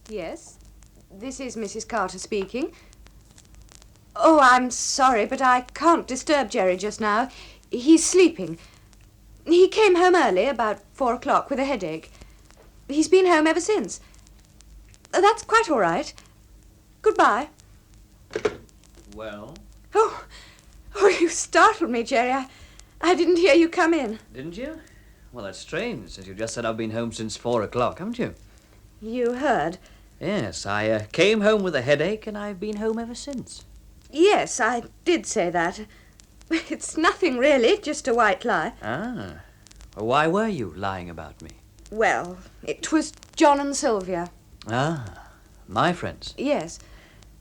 Yes, this is Mrs. Carter speaking. Oh, I'm sorry, but I can't disturb Jerry just now. He's sleeping. He came home early, about 4 o'clock, with a headache. He's been home ever since. That's quite all right. Goodbye. Well? Oh, you startled me, Jerry. I didn't hear you come in. Didn't you? Well, that's strange, since you just said I've been home since 4 o'clock, haven't you? You heard? Yes, I came home with a headache, and I've been home ever since. Yes, I did say that. It's nothing, really, just a white lie. Ah. Well, why were you lying about me? Well, it was John and Sylvia. Ah, my friends. Yes.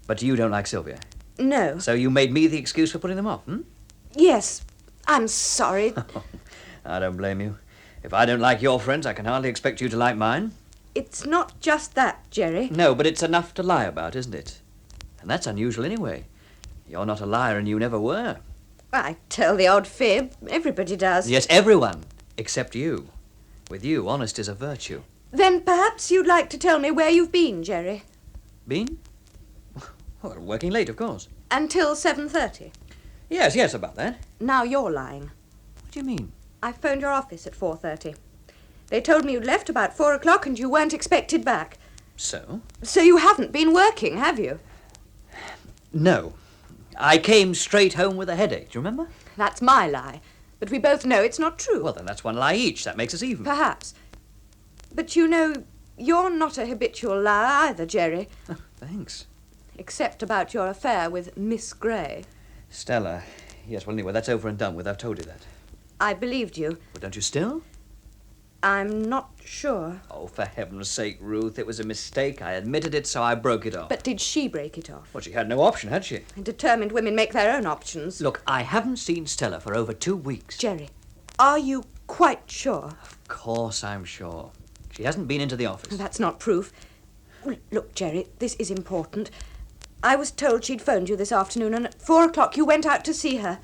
But you don't like Sylvia? No. So you made me the excuse for putting them off, hmm? Yes. I'm sorry. I don't blame you. If I don't like your friends, I can hardly expect you to like mine. It's not just that, Jerry. No, but it's enough to lie about, isn't it? And that's unusual anyway. You're not a liar and you never were. I tell the odd fib. Everybody does. Yes, everyone, except you. With you, honest is a virtue. Then perhaps you'd like to tell me where you've been, Jerry. Been? Well, working late, of course. Until 7:30. Yes, about that. Now you're lying. What do you mean? I phoned your office at 4:30. They told me you'd left about 4 o'clock and you weren't expected back. So? So you haven't been working, have you? No. I came straight home with a headache, do you remember? That's my lie. But we both know it's not true. Well, then that's one lie each. That makes us even. Perhaps. But you know, you're not a habitual liar either, Jerry. Oh, thanks. Except about your affair with Miss Grey. Stella. Yes, well, anyway, that's over and done with. I've told you that. I believed you. But don't you still? I'm not sure. Oh, for heaven's sake, Ruth, it was a mistake. I admitted it, so I broke it off. But did she break it off? Well, she had no option, had she? Determined women make their own options. Look, I haven't seen Stella for over 2 weeks. Jerry, are you quite sure? Of course I'm sure. She hasn't been into the office. That's not proof. Look, Jerry, this is important. I was told she'd phoned you this afternoon, and at 4 o'clock you went out to see her.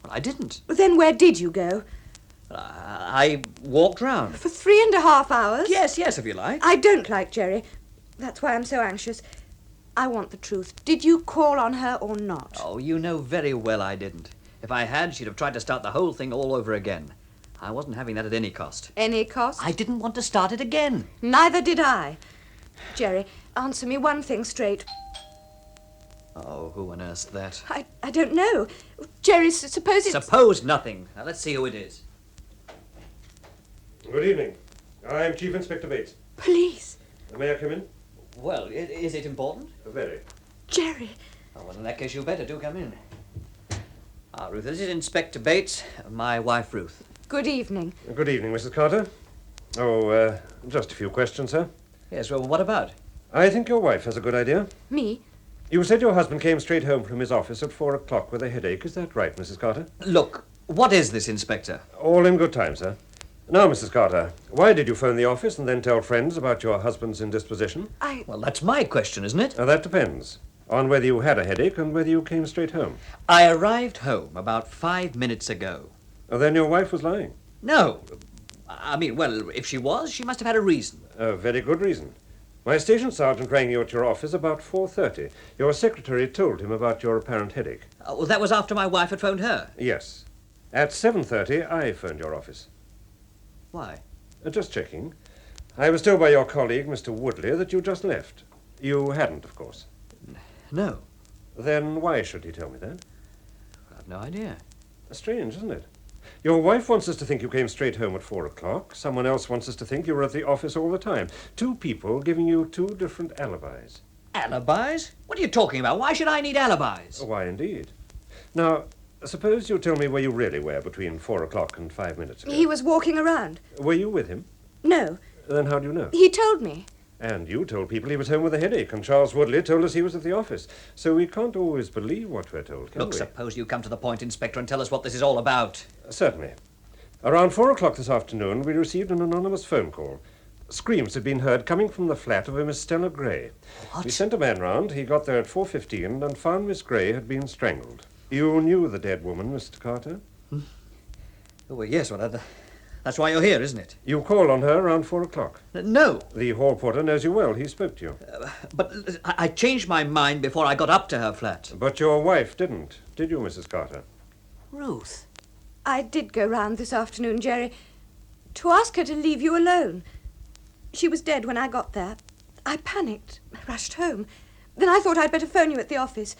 Well, I didn't. Then where did you go? I walked round. For 3.5 hours? Yes, if you like. I don't like Jerry. That's why I'm so anxious. I want the truth. Did you call on her or not? Oh, you know very well I didn't. If I had, she'd have tried to start the whole thing all over again. I wasn't having that at any cost. Any cost? I didn't want to start it again. Neither did I. Jerry, answer me one thing straight. Oh, who on earth's that? I don't know. Jerry, suppose it's... Suppose nothing. Now, let's see who it is. Good evening. I'm Chief Inspector Bates. Police. May I come in? Well, is it important? Very. Jerry. Oh, well, in that case, you better do come in. Ah, Ruth, this is Inspector Bates, my wife, Ruth. Good evening. Good evening, Mrs. Carter. Oh, just a few questions, sir. Yes, well, what about? I think your wife has a good idea. Me? You said your husband came straight home from his office at 4 o'clock with a headache. Is that right, Mrs. Carter? Look, what is this, Inspector? All in good time, sir. Now, Mrs. Carter, why did you phone the office and then tell friends about your husband's indisposition? Well, that's my question, isn't it? That depends on whether you had a headache and whether you came straight home. I arrived home about 5 minutes ago. Then your wife was lying. No. I mean, well, if she was, she must have had a reason. A very good reason. My station sergeant rang you at your office about 4:30. Your secretary told him about your apparent headache. Well, that was after my wife had phoned her. Yes. At 7:30, I phoned your office. Why? Just checking. I was told by your colleague, Mr. Woodley, that you just left. You hadn't, of course. No. Then why should he tell me that? I've no idea. Strange, isn't it? Your wife wants us to think you came straight home at 4 o'clock. Someone else wants us to think you were at the office all the time. Two people giving you two different alibis. Alibis? What are you talking about? Why should I need alibis? Why, indeed. Now, suppose you tell me where you really were between 4 o'clock and 5 minutes ago. He was walking around. Were you with him? No. Then how do you know? He told me. And you told people he was home with a headache, and Charles Woodley told us he was at the office. So we can't always believe what we're told, can Look, we? suppose you come to the point, Inspector, and tell us what this is all about. Certainly. Around 4 o'clock this afternoon, we received an anonymous phone call. Screams had been heard coming from the flat of a Miss Stella Grey. What? We sent a man round. He got there at 4:15 and found Miss Grey had been strangled. You knew the dead woman, Mr. Carter? Oh, well, yes, well, That's why you're here, isn't it? You called on her around 4 o'clock. No. The hall porter knows you well. He spoke to you. But I changed my mind before I got up to her flat. But your wife didn't, did you, Mrs. Carter? Ruth. I did go round this afternoon, Jerry, to ask her to leave you alone. She was dead when I got there. I panicked. I rushed home. Then I thought I'd better phone you at the office.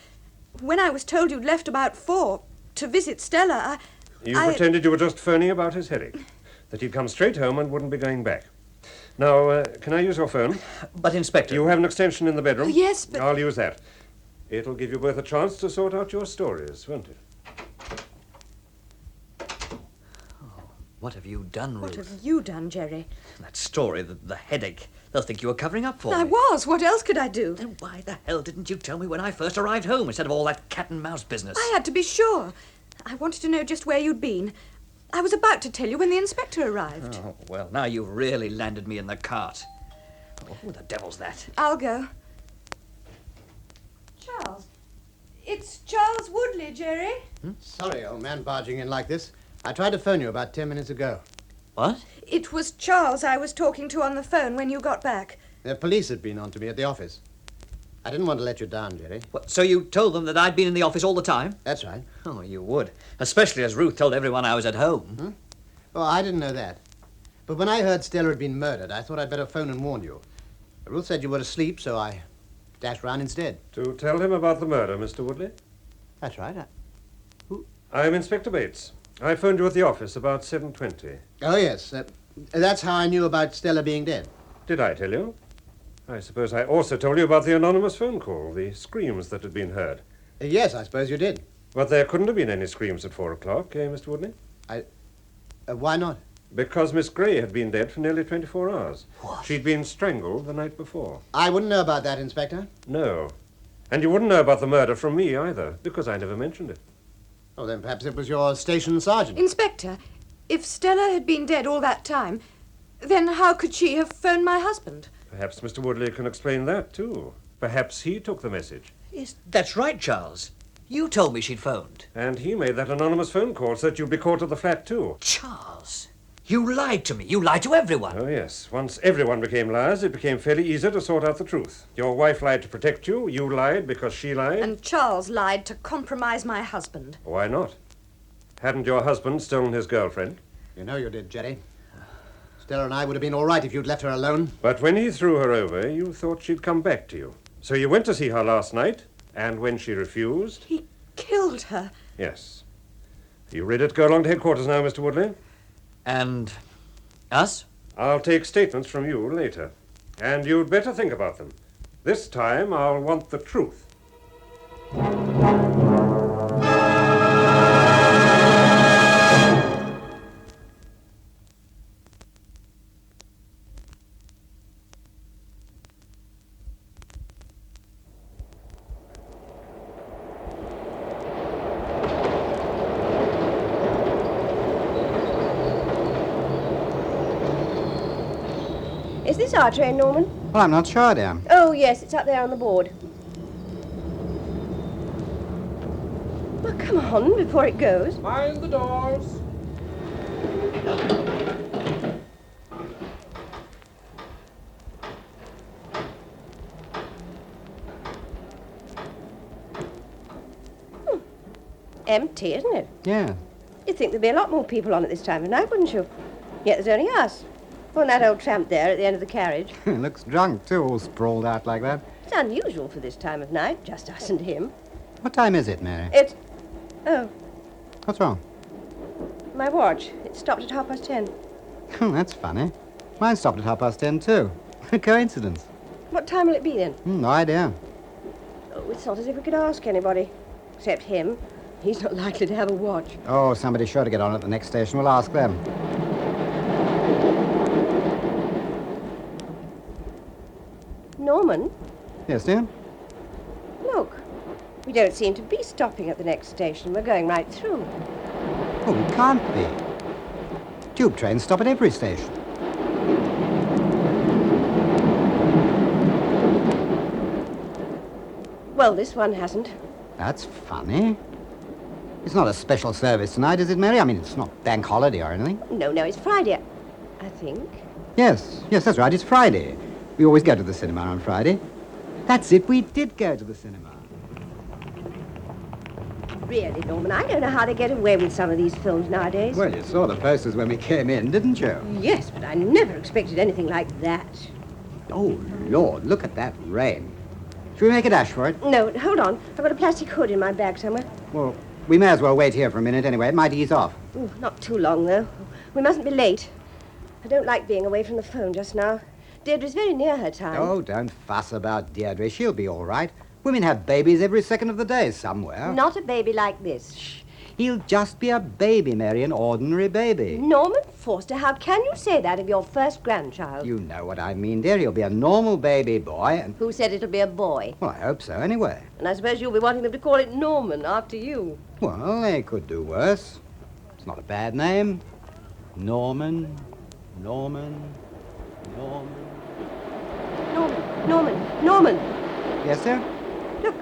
When I was told you'd left about 4 to visit Stella, You pretended you were just phoning about his headache, that he'd come straight home and wouldn't be going back. Now, can I use your phone? But, Inspector... You have an extension in the bedroom? Oh, yes, but... I'll use that. It'll give you both a chance to sort out your stories, won't it? What have you done, Ruth? What have you done, Jerry? That story, the headache. They'll think you were covering up for I me. was. What else could I do? Then why the hell didn't you tell me when I first arrived home instead of all that cat and mouse business? I had to be sure. I wanted to know just where you'd been. I was about to tell you when the inspector arrived. Oh, well, now you've really landed me in the cart. Oh, who the devil's that? I'll go. Charles. It's Charles Woodley, Jerry. Sorry, old man, barging in like this. I tried to phone you about 10 minutes ago. What? It was Charles I was talking to on the phone when you got back. The police had been on to me at the office. I didn't want to let you down, Jerry. What, so you told them that I'd been in the office all the time? That's right. Oh, you would. Especially as Ruth told everyone I was at home. Oh, I didn't know that. But when I heard Stella had been murdered, I thought I'd better phone and warn you. Ruth said you were asleep, so I dashed round instead. To tell him about the murder, Mr. Woodley? That's right. I'm Inspector Bates. I phoned you at the office about 7:20. Oh, yes. That's how I knew about Stella being dead. Did I tell you? I suppose I also told you about the anonymous phone call, the screams that had been heard. Yes, I suppose you did. But there couldn't have been any screams at 4 o'clock, Mr. Woodley? Why not? Because Miss Gray had been dead for nearly 24 hours. What? She'd been strangled the night before. I wouldn't know about that, Inspector. No. And you wouldn't know about the murder from me either, because I never mentioned it. Oh, then perhaps it was your station sergeant. Inspector, if Stella had been dead all that time, then how could she have phoned my husband? Perhaps Mr. Woodley can explain that, too. Perhaps he took the message. Yes, that's right, Charles. You told me she'd phoned. And he made that anonymous phone call so that you'd be caught at the flat, too. Charles, you lied to me. You lied to everyone. Oh, yes. Once everyone became liars, it became fairly easy to sort out the truth. Your wife lied to protect you. You lied because she lied. And Charles lied to compromise my husband. Why not? Hadn't your husband stolen his girlfriend? You know you did, Jerry. Stella and I would have been all right if you'd left her alone. But when he threw her over, you thought she'd come back to you. So you went to see her last night, and when she refused... He killed her. Yes. Are you ready to go along to headquarters now, Mr. Woodley? And us? I'll take statements from you later. And you'd better think about them. This time, I'll want the truth. Is this our train, Norman? Well, I'm not sure, dear. Oh, yes, it's up there on the board. Well, come on, before it goes. Mind the doors. Empty, isn't it? Yeah. You'd think there'd be a lot more people on at this time of night, wouldn't you? Yet there's only us. Well, and that old tramp there at the end of the carriage. Looks drunk, too, all sprawled out like that. It's unusual for this time of night, just us and him. What time is it, Mary? It's... Oh, What's wrong? my watch. It stopped at 10:30. Oh, that's funny. Mine stopped at 10:30, too. A coincidence. What time will it be then? No idea. Oh, it's not as if we could ask anybody. Except him. He's not likely to have a watch. Oh, somebody's sure to get on at the next station. We'll ask them. Norman, Yes, dear? look. We don't seem to be stopping at the next station. We're going right through. Oh, we can't be. Tube trains stop at every station. Well, this one hasn't. That's funny. It's not a special service tonight, is it, Mary? I mean, it's not bank holiday or anything. No, it's Friday, I think. Yes, that's right. It's Friday. We always go to the cinema on Friday. That's it. We did go to the cinema. Really, Norman, I don't know how they get away with some of these films nowadays. Well, you saw the posters when we came in, didn't you? Yes, but I never expected anything like that. Oh, Lord, look at that rain. Should we make a dash for it? No, hold on. I've got a plastic hood in my bag somewhere. Well, we may as well wait here for a minute anyway. It might ease off. Ooh, not too long, though. We mustn't be late. I don't like being away from the phone just now. Deirdre's very near her time. Oh, don't fuss about Deirdre. She'll be all right. Women have babies every second of the day somewhere. Not a baby like this. Shh. He'll just be a baby, Mary, an ordinary baby. Norman Forster, how can you say that of your first grandchild? You know what I mean, dear. He'll be a normal baby boy, and... Who said it'll be a boy? Well, I hope so, anyway. And I suppose you'll be wanting them to call it Norman after you. Well, they could do worse. It's not a bad name. Norman. Norman. Yes, sir? Look,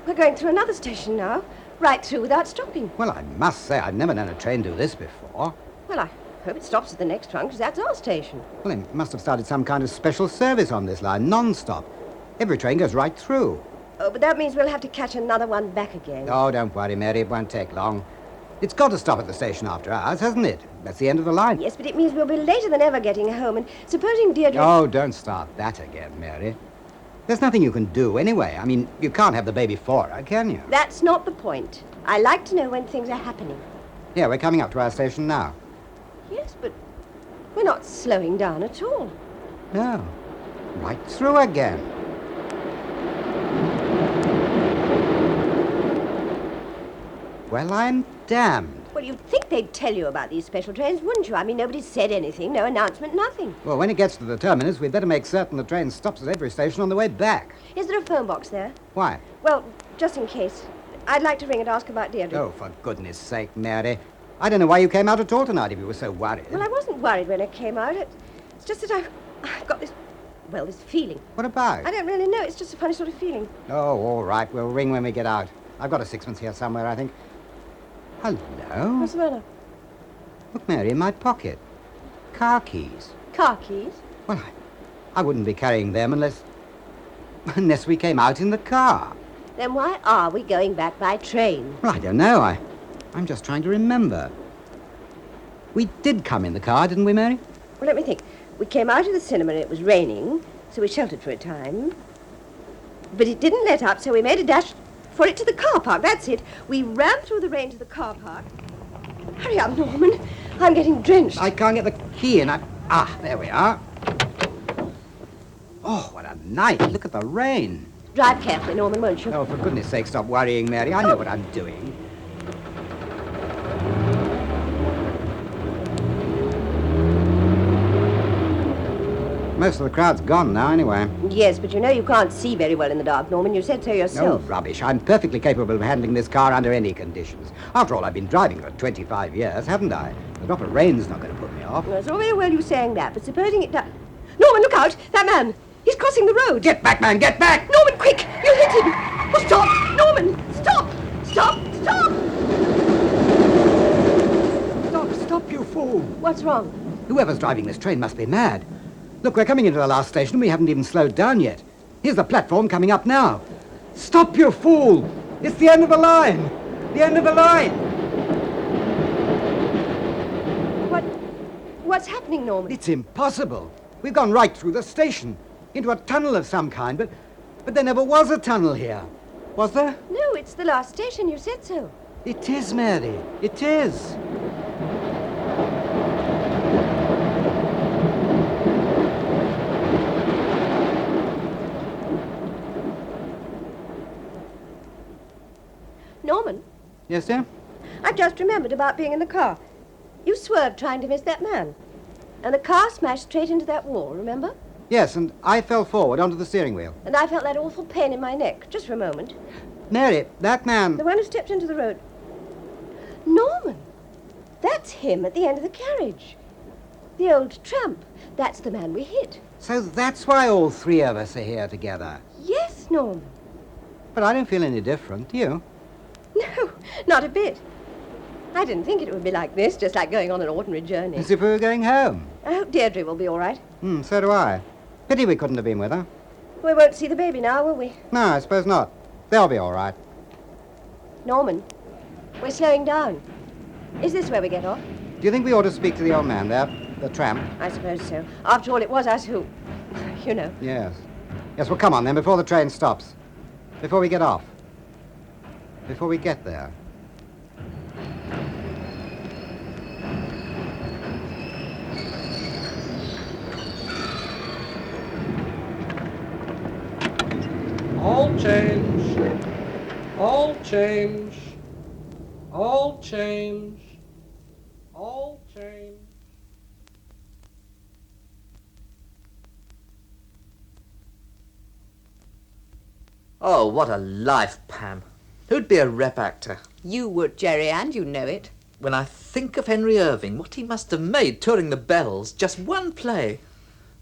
we're going through another station now. Right through without stopping. Well, I must say, I've never known a train do this before. Well, I hope it stops at the next one, because that's our station. Well, they must have started some kind of special service on this line, non-stop. Every train goes right through. Oh, but that means we'll have to catch another one back again. Oh, don't worry, Mary. It won't take long. It's got to stop at the station after hours, hasn't it? That's the end of the line. Yes, but it means we'll be later than ever getting home, and supposing Deirdre... Oh, don't start that again, Mary. There's nothing you can do anyway. I mean, you can't have the baby for her, can you? That's not the point. I like to know when things are happening. Yeah, we're coming up to our station now. Yes, but we're not slowing down at all. No. Right through again. Well, I'm damned. Well, you'd think they'd tell you about these special trains, wouldn't you? I mean, nobody said anything, no announcement, nothing. Well, when it gets to the terminus, we'd better make certain the train stops at every station on the way back. Is there a phone box there? Why? Well, just in case. I'd like to ring and ask about Deirdre. Oh, for goodness sake, Mary. I don't know why you came out at all tonight if you were so worried. Well, I wasn't worried when I came out. It's just that I've got this feeling. What about? I don't really know. It's just a funny sort of feeling. Oh, all right. We'll ring when we get out. I've got a sixpence here somewhere, I think. Hello? What's the matter? Look, Mary, in my pocket. Car keys. Car keys? Well, I wouldn't be carrying them unless we came out in the car. Then why are we going back by train? Well, I don't know. I'm just trying to remember. We did come in the car, didn't we, Mary? Well, let me think. We came out of the cinema and it was raining, so we sheltered for a time. But it didn't let up, so we made a dash for it to the car park. That's it. We ran through the rain to the car park. Hurry up, Norman. I'm getting drenched. I can't get the key in. There we are. Oh, what a night. Look at the rain. Drive carefully, Norman, won't you? Oh, for goodness sake, stop worrying, Mary. I know what I'm doing. Most of the crowd's gone now, anyway. Yes, but you know you can't see very well in the dark, Norman. You said so No yourself. rubbish. I'm perfectly capable of handling this car under any conditions. After all, I've been driving for 25 years, haven't I? A drop of rain's not going to put me off. Well, it's all very well you saying that, but supposing it does... Norman, look out! That man! He's crossing the road! Get back, man! Get back! Norman, quick! You hit him! Oh, stop! Norman! Stop! Stop! Stop! Stop, you fool! What's wrong? Whoever's driving this train must be mad. Look, we're coming into the last station. We haven't even slowed down yet. Here's the platform coming up now. Stop, you fool! It's the end of the line! The end of the line! What's happening, Norman? It's impossible. We've gone right through the station, into a tunnel of some kind, but there never was a tunnel here. Was there? No, it's the last station. You said so. It is, Mary. It is. Norman, Yes, dear? I've just remembered about being in the car. You swerved trying to miss that man. And the car smashed straight into that wall, remember? Yes, and I fell forward onto the steering wheel. And I felt that awful pain in my neck, just for a moment. Mary, that man... The one who stepped into the road. Norman! That's him at the end of the carriage. The old tramp. That's the man we hit. So that's why all three of us are here together. Yes, Norman. But I don't feel any different, do you? No, not a bit. I didn't think it would be like this, just like going on an ordinary journey. As if we were going home. I hope Deirdre will be all right. So do I. Pity we couldn't have been with her. We won't see the baby now, will we? No, I suppose not. They'll be all right. Norman, we're slowing down. Is this where we get off? Do you think we ought to speak to the old man there, the tramp? I suppose so. After all, it was us who... You know. Yes. Yes, well, come on then, before the train stops. Before we get off. Before we get there. All change. All change. All change. All change. Oh, what a life, Pam. Who'd be a rep actor? You would, Jerry, and you know it. When I think of Henry Irving, what he must have made touring the bells, just one play.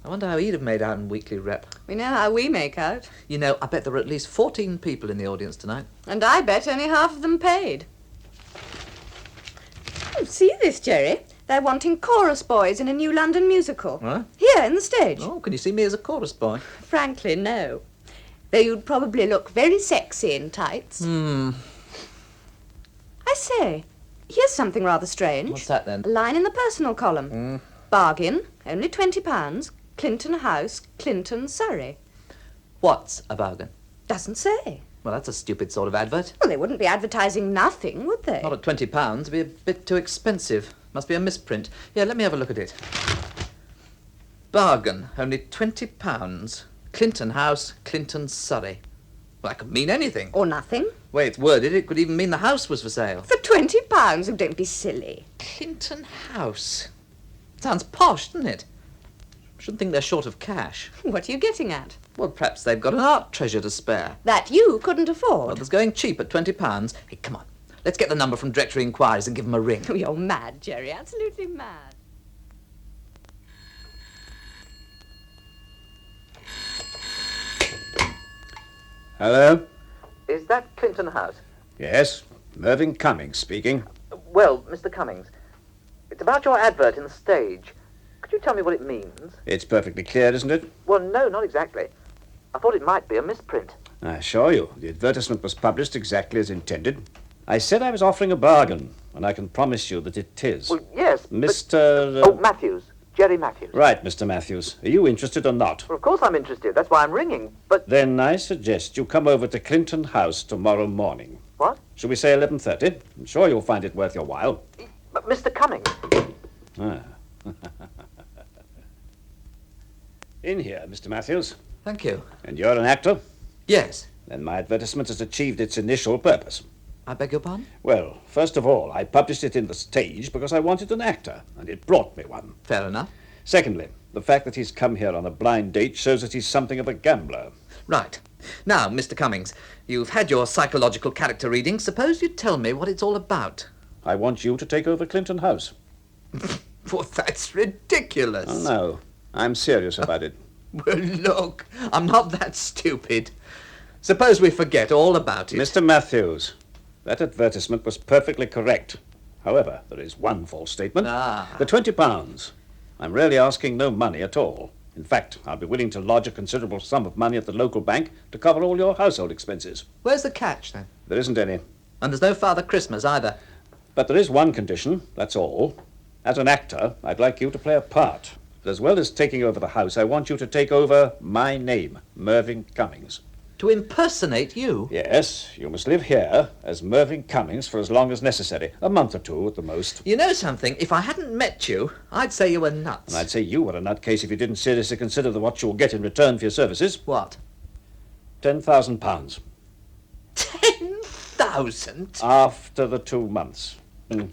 I wonder how he'd have made out in weekly rep. We know how we make out. You know, I bet there were at least 14 people in the audience tonight. And I bet only half of them paid. Oh, see this, Jerry? They're wanting chorus boys in a new London musical. What? Here, in the stage. Oh, can you see me as a chorus boy? Frankly, no. Though you'd probably look very sexy in tights. I say, here's something rather strange. What's that, then? A line in the personal column. Bargain, only £20, Clinton House, Clinton, Surrey. What's a bargain? Doesn't say. Well, that's a stupid sort of advert. Well, they wouldn't be advertising nothing, would they? Not at £20. It'd be a bit too expensive. Must be a misprint. Yeah, let me have a look at it. Bargain, only £20. Clinton House, Clinton, Surrey. Well, that could mean anything. Or nothing. The way it's worded, it could even mean the house was for sale. For £20? Oh, don't be silly. Clinton House. Sounds posh, doesn't it? Shouldn't think they're short of cash. What are you getting at? Well, perhaps they've got an art treasure to spare. That you couldn't Well, afford. there's going cheap at £20. Hey, come on. Let's get the number from Directory Inquiries and give them a ring. Oh, you're mad, Jerry. Absolutely mad. Hello? Is that Clinton House? Yes, Mervyn Cummings speaking. Well, Mr. Cummings, it's about your advert in the stage. Could you tell me what it means? It's perfectly clear, isn't it? Well, no, not exactly. I thought it might be a misprint. I assure you, the advertisement was published exactly as intended. I said I was offering a bargain, and I can promise you that it is. Well, yes, Mr. Oh, Matthews. Jerry Matthews. Right, Mr. Matthews. Are you interested or not? Well, of course I'm interested. That's why I'm ringing. But... Then I suggest you come over to Clinton House tomorrow morning. What? Shall we say 11:30? I'm sure you'll find it worth your while. But Mr. Cummings... Ah. In here, Mr. Matthews. Thank you. And you're an actor? Yes. Then my advertisement has achieved its initial purpose. I beg your pardon? Well, first of all, I published it in the stage because I wanted an actor, and it brought me one. Fair enough. Secondly, the fact that he's come here on a blind date shows that he's something of a gambler. Right. Now, Mr. Cummings, you've had your psychological character reading. Suppose you tell me what it's all about. I want you to take over Clinton House. Well, that's ridiculous. Oh, no. I'm serious about it. Well, look, I'm not that stupid. Suppose we forget all about it. Mr. Matthews, that advertisement was perfectly correct. However, there is one false statement. The £20. I'm really asking no money at all. In fact, I'll be willing to lodge a considerable sum of money at the local bank to cover all your household expenses. Where's the catch, then? There isn't any. And there's no Father Christmas, either. But there is one condition, that's all. As an actor, I'd like you to play a part. But as well as taking over the house, I want you to take over my name, Mervyn Cummings. To impersonate you? Yes, you must live here as Mervyn Cummings for as long as necessary. A month or two at the most. You know something? If I hadn't met you, I'd say you were nuts. And I'd say you were a nutcase if you didn't seriously consider what you'll get in return for your services. What? £10,000. 10,000? After the 2 months.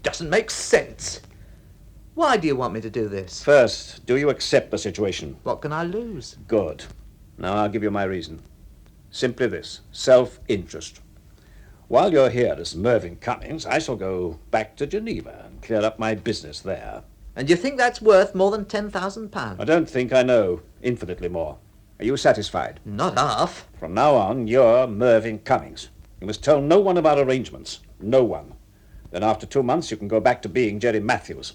Doesn't make sense. Why do you want me to do this? First, do you accept the situation? What can I lose? Good. Now I'll give you my reason. Simply this, self-interest. While you're here as Mervyn Cummings, I shall go back to Geneva and clear up my business there. And you think that's worth more than £10,000? I don't think I know. Infinitely more. Are you satisfied? Not half. From now on, you're Mervyn Cummings. You must tell no one of our arrangements. No one. Then after 2 months, you can go back to being Jerry Matthews.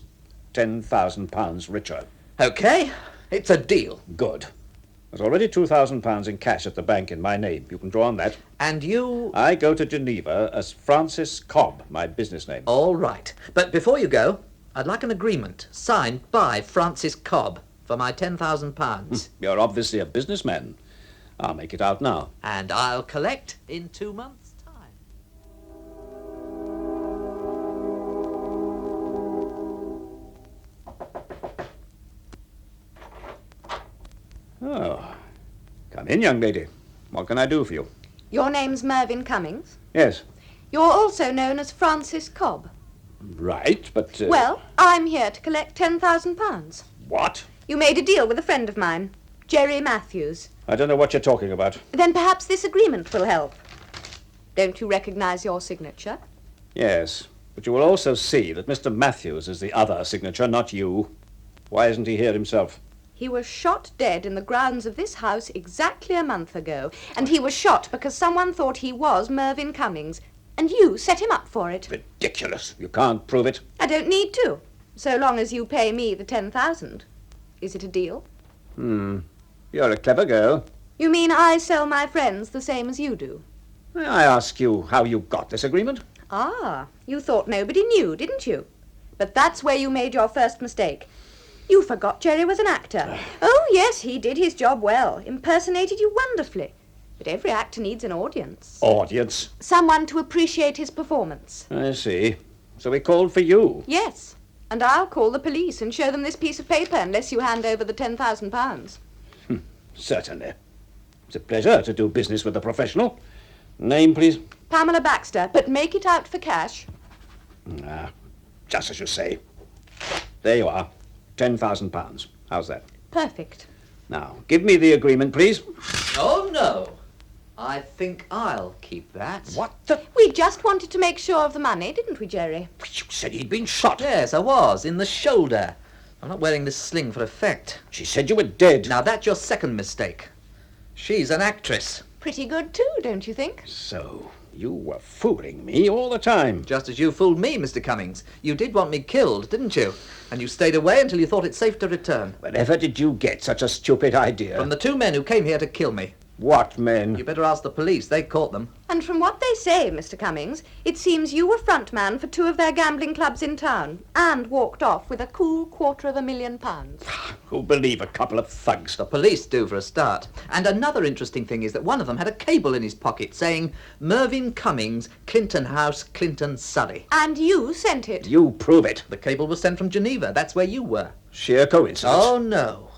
£10,000 richer. Okay, it's a deal. Good. There's already £2,000 in cash at the bank in my name. You can draw on that. And you... I go to Geneva as Francis Cobb, my business name. All right. But before you go, I'd like an agreement signed by Francis Cobb for my £10,000. You're obviously a businessman. I'll make it out now. And I'll collect in 2 months' time. Oh. Come in, young lady. What can I do for you? Your name's Mervyn Cummings. Yes. You're also known as Francis Cobb. Right, but... Well, I'm here to collect £10,000. What? You made a deal with a friend of mine, Jerry Matthews. I don't know what you're talking about. Then perhaps this agreement will help. Don't you recognize your signature? Yes, but you will also see that Mr. Matthews is the other signature, not you. Why isn't he here himself? He was shot dead in the grounds of this house exactly a month ago. And he was shot because someone thought he was Mervyn Cummings. And you set him up for it. Ridiculous. You can't prove it. I don't need to, so long as you pay me the 10,000. Is it a deal? You're a clever girl. You mean I sell my friends the same as you do? I ask you how you got this agreement. Ah, you thought nobody knew, didn't you? But that's where you made your first mistake. You forgot Jerry was an actor. Oh, yes, he did his job well, impersonated you wonderfully. But every actor needs an audience. Audience? Someone to appreciate his performance. I see. So he called for you. Yes, and I'll call the police and show them this piece of paper unless you hand over the £10,000. Certainly. It's a pleasure to do business with a professional. Name, please? Pamela Baxter, but make it out for cash. Just as you say. There you are. £10,000. How's that? Perfect. Now, give me the agreement, please. Oh, no. I think I'll keep that. What the... We just wanted to make sure of the money, didn't we, Jerry? You said he'd been shot. Yes, I was, in the shoulder. I'm not wearing this sling for effect. She said you were dead. Now, that's your second mistake. She's an actress. Pretty good, too, don't you think? So, you were fooling me all the time. Just as you fooled me, Mr. Cummings. You did want me killed, didn't you? And you stayed away until you thought it safe to return. Wherever did you get such a stupid idea? From the 2 men who came here to kill me. What men? You better ask the police. They caught them. And from what they say, Mr. Cummings, it seems you were front man for 2 of their gambling clubs in town and walked off with a cool £250,000. Who'll believe a couple of thugs? The police do, for a start. And another interesting thing is that one of them had a cable in his pocket saying, Mervyn Cummings, Clinton House, Clinton, Surrey. And you sent it. You prove it. The cable was sent from Geneva. That's where you were. Sheer coincidence. Oh, no.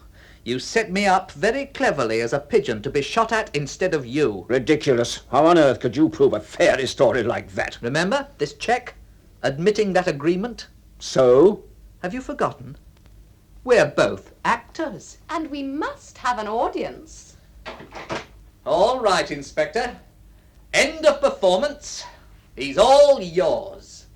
You set me up very cleverly as a pigeon to be shot at instead of you. Ridiculous. How on earth could you prove a fairy story like that? Remember this check? Admitting that agreement? So? Have you forgotten? We're both actors. And we must have an audience. All right, Inspector. End of performance. He's all yours.